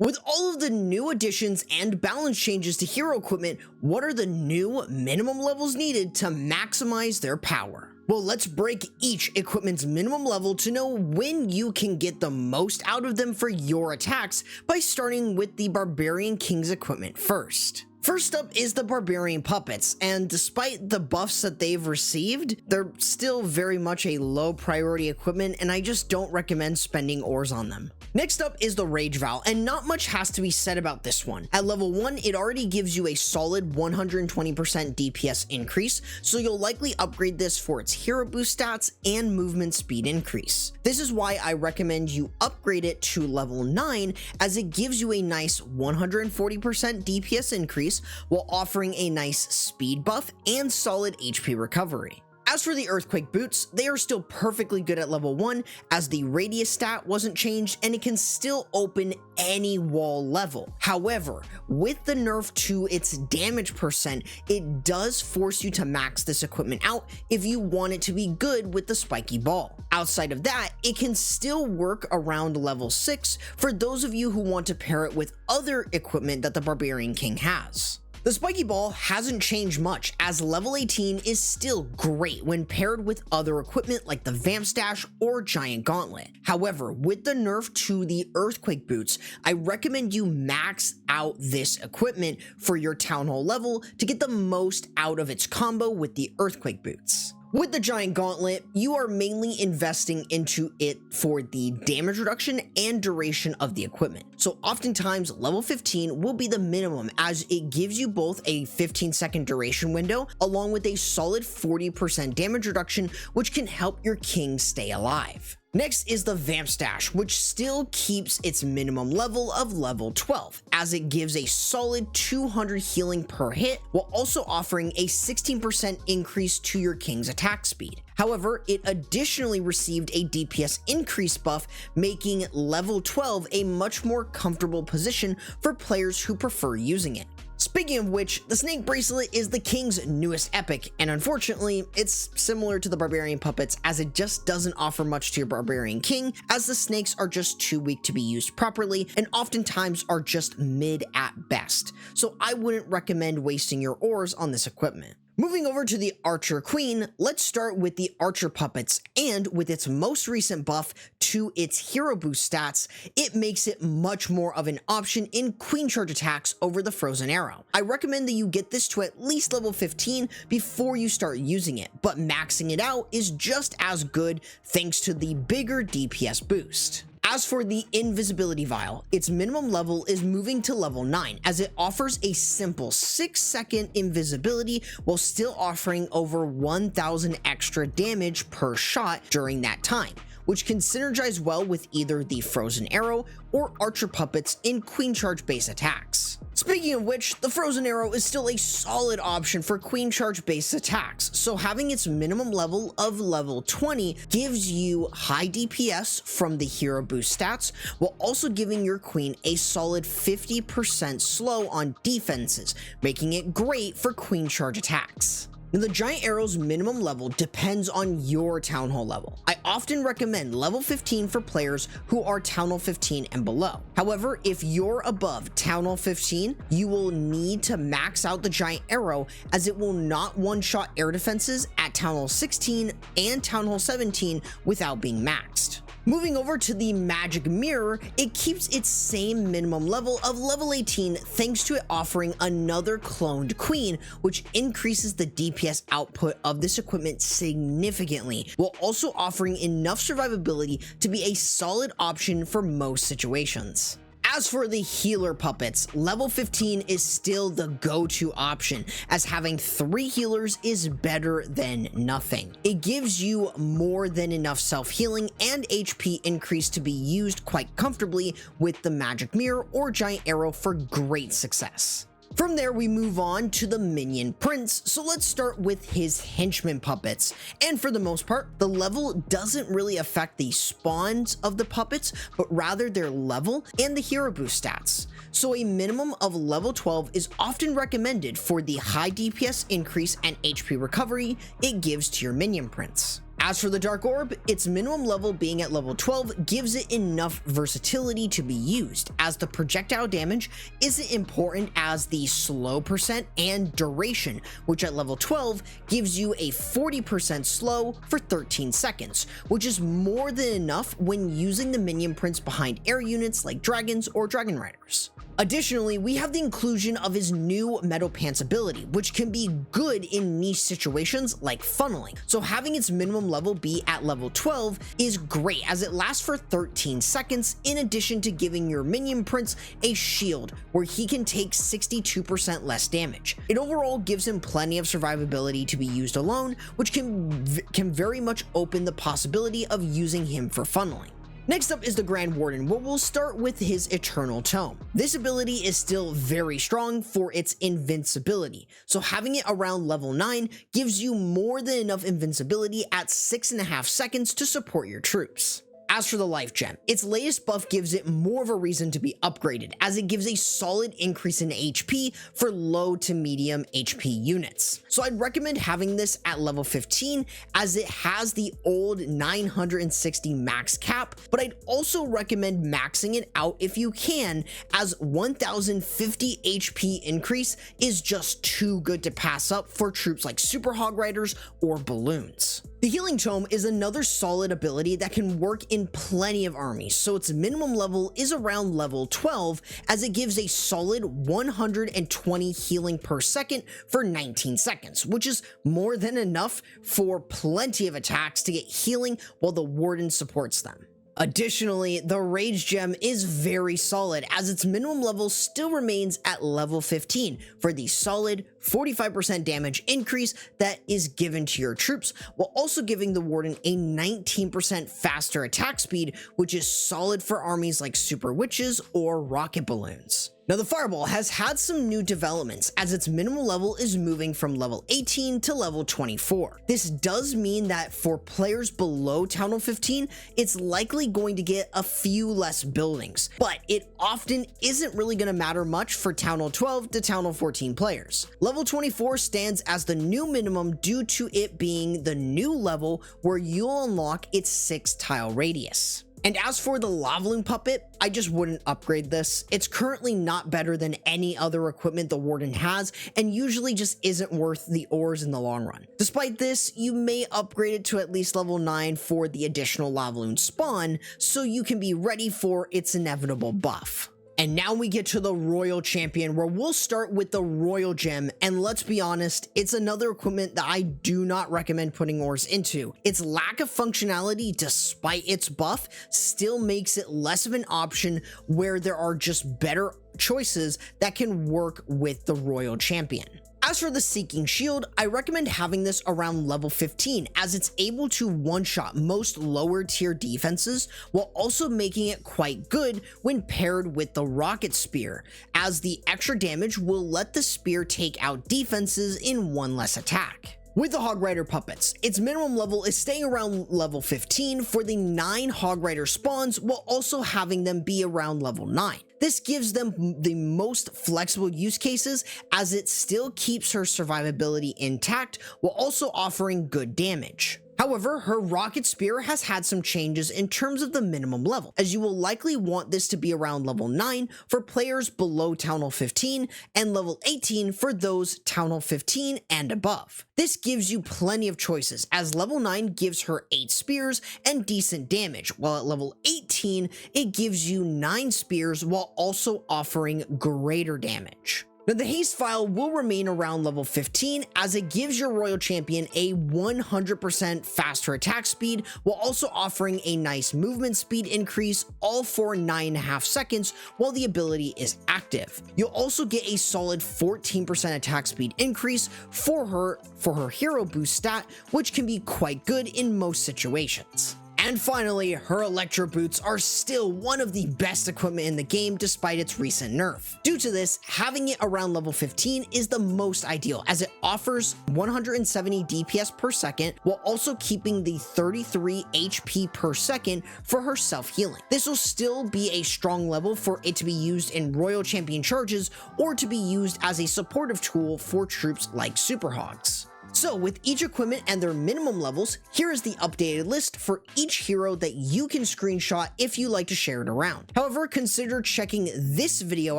With all of the new additions and balance changes to hero equipment, what are the new minimum levels needed to maximize their power? Well, let's break each equipment's minimum level to know when you can get the most out of them for your attacks by starting with the Barbarian King's equipment first. First up is the Barbarian Puppets, and despite the buffs that they've received, they're still very much a low priority equipment, and I just don't recommend spending ores on them. Next up is the Rage Vow, and not much has to be said about this one. At level 1, it already gives you a solid 120% DPS increase, so you'll likely upgrade this for its hero boost stats and movement speed increase. This is why I recommend you upgrade it to level 9, as it gives you a nice 140% DPS increase while offering a nice speed buff and solid HP recovery. As for the Earthquake Boots, they are still perfectly good at level 1 as the radius stat wasn't changed and it can still open any wall level. However, with the nerf to its damage percent, it does force you to max this equipment out if you want it to be good with the spiky ball. Outside of that, it can still work around level 6 for those of you who want to pair it with other equipment that the Barbarian King has. The spiky ball hasn't changed much, as level 18 is still great when paired with other equipment like the Vamp Stash or Giant Gauntlet. However, with the nerf to the Earthquake Boots, I recommend you max out this equipment for your Town Hall level to get the most out of its combo with the Earthquake Boots. With the Giant Gauntlet, you are mainly investing into it for the damage reduction and duration of the equipment. So oftentimes level 15 will be the minimum, as it gives you both a 15-second duration window along with a solid 40% damage reduction, which can help your king stay alive. Next is the Vamp Stash, which still keeps its minimum level of level 12, as it gives a solid 200 healing per hit, while also offering a 16% increase to your king's attack speed. However, it additionally received a DPS increase buff, making level 12 a much more comfortable position for players who prefer using it. Speaking of which, the Snake Bracelet is the King's newest epic, and unfortunately, it's similar to the Barbarian Puppets, as it just doesn't offer much to your Barbarian King, as the snakes are just too weak to be used properly, and oftentimes are just mid at best, so I wouldn't recommend wasting your ores on this equipment. Moving over to the Archer Queen, let's start with the Archer Puppets, and with its most recent buff to its hero boost stats, it makes it much more of an option in queen charge attacks over the Frozen Arrow. I recommend that you get this to at least level 15 before you start using it, but maxing it out is just as good thanks to the bigger DPS boost. As for the Invisibility Vial, its minimum level is moving to level 9, as it offers a simple 6-second invisibility while still offering over 1,000 extra damage per shot during that time, which can synergize well with either the Frozen Arrow or Archer Puppets in Queen Charge base attacks. Speaking of which, the Frozen Arrow is still a solid option for Queen Charge base attacks, so having its minimum level of level 20 gives you high DPS from the hero boost stats, while also giving your queen a solid 50% slow on defenses, making it great for Queen Charge attacks. Now, the Giant Arrow's minimum level depends on your Town Hall level. I often recommend level 15 for players who are Town Hall 15 and below. However, if you're above Town Hall 15, you will need to max out the Giant Arrow, as it will not one-shot air defenses at Town Hall 16 and Town Hall 17 without being maxed. Moving over to the Magic Mirror, it keeps its same minimum level of level 18 thanks to it offering another cloned queen, which increases the DPS output of this equipment significantly, while also offering enough survivability to be a solid option for most situations. As for the Healer Puppets, level 15 is still the go-to option, as having 3 healers is better than nothing. It gives you more than enough self-healing and HP increase to be used quite comfortably with the Magic Mirror or Giant Arrow for great success. From there, we move on to the Minion Prince, so let's start with his Henchman Puppets. And for the most part, the level doesn't really affect the spawns of the puppets, but rather their level and the hero boost stats. So a minimum of level 12 is often recommended for the high DPS increase and HP recovery it gives to your Minion Prince. As for the Dark Orb, its minimum level being at level 12 gives it enough versatility to be used, as the projectile damage isn't important as the slow percent and duration, which at level 12 gives you a 40% slow for 13 seconds, which is more than enough when using the minion prints behind air units like dragons or dragon riders. Additionally, we have the inclusion of his new Metal Pants ability, which can be good in niche situations like funneling. So having its minimum level be at level 12 is great, as it lasts for 13 seconds, in addition to giving your minion prince a shield where he can take 62% less damage. It overall gives him plenty of survivability to be used alone, which can very much open the possibility of using him for funneling. Next up is the Grand Warden, where we'll start with his Eternal Tome. This ability is still very strong for its invincibility, so having it around level 9 gives you more than enough invincibility at 6.5 seconds to support your troops. As for the Life Gem, its latest buff gives it more of a reason to be upgraded, as it gives a solid increase in HP for low to medium HP units. So I'd recommend having this at level 15, as it has the old 960 max cap, but I'd also recommend maxing it out if you can, as 1050 HP increase is just too good to pass up for troops like Super Hog Riders or Balloons. The Healing Tome is another solid ability that can work in plenty of armies, so its minimum level is around level 12, as it gives a solid 120 healing per second for 19 seconds, which is more than enough for plenty of attacks to get healing while the Warden supports them. Additionally, the Rage Gem is very solid, as its minimum level still remains at level 15 for the solid 45% damage increase that is given to your troops, while also giving the Warden a 19% faster attack speed, which is solid for armies like Super Witches or Rocket Balloons. Now, the Fireball has had some new developments, as its minimum level is moving from level 18 to level 24. This does mean that for players below Town Hall 15, it's likely going to get a few less buildings, but it often isn't really going to matter much for Town Hall 12 to Town Hall 14 players. Level 24 stands as the new minimum due to it being the new level where you'll unlock its 6-tile radius. And as for the Lavaloon Puppet, I just wouldn't upgrade this. It's currently not better than any other equipment the Warden has, and usually just isn't worth the ores in the long run. Despite this, you may upgrade it to at least level 9 for the additional Lavaloon spawn, so you can be ready for its inevitable buff. And now we get to the Royal Champion, where we'll start with the Royal Gem, and let's be honest, it's another equipment that I do not recommend putting ores into. Its lack of functionality, despite its buff, still makes it less of an option where there are just better choices that can work with the Royal Champion. As for the Seeking Shield, I recommend having this around level 15, as it's able to one-shot most lower tier defenses while also making it quite good when paired with the Rocket Spear, as the extra damage will let the spear take out defenses in one less attack. With the Hog Rider puppets, its minimum level is staying around level 15 for the 9 Hog Rider spawns, while also having them be around level 9. This gives them the most flexible use cases, as it still keeps her survivability intact while also offering good damage. However, her Rocket Spear has had some changes in terms of the minimum level, as you will likely want this to be around level 9 for players below Town Hall 15 and level 18 for those Town Hall 15 and above. This gives you plenty of choices, as level 9 gives her 8 spears and decent damage, while at level 18 it gives you 9 spears while also offering greater damage. Now, the haste file will remain around level 15, as it gives your Royal Champion a 100% faster attack speed while also offering a nice movement speed increase, all for 9.5 seconds while the ability is active. You'll also get a solid 14% attack speed increase for her hero boost stat, which can be quite good in most situations. And finally, her Electro Boots are still one of the best equipment in the game despite its recent nerf. Due to this, having it around level 15 is the most ideal, as it offers 170 DPS per second while also keeping the 33 HP per second for her self-healing. This will still be a strong level for it to be used in Royal Champion charges or to be used as a supportive tool for troops like Super Hogs. So with each equipment and their minimum levels, here is the updated list for each hero that you can screenshot if you like to share it around. However, consider checking this video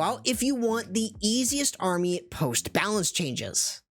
out if you want the easiest army post balance changes.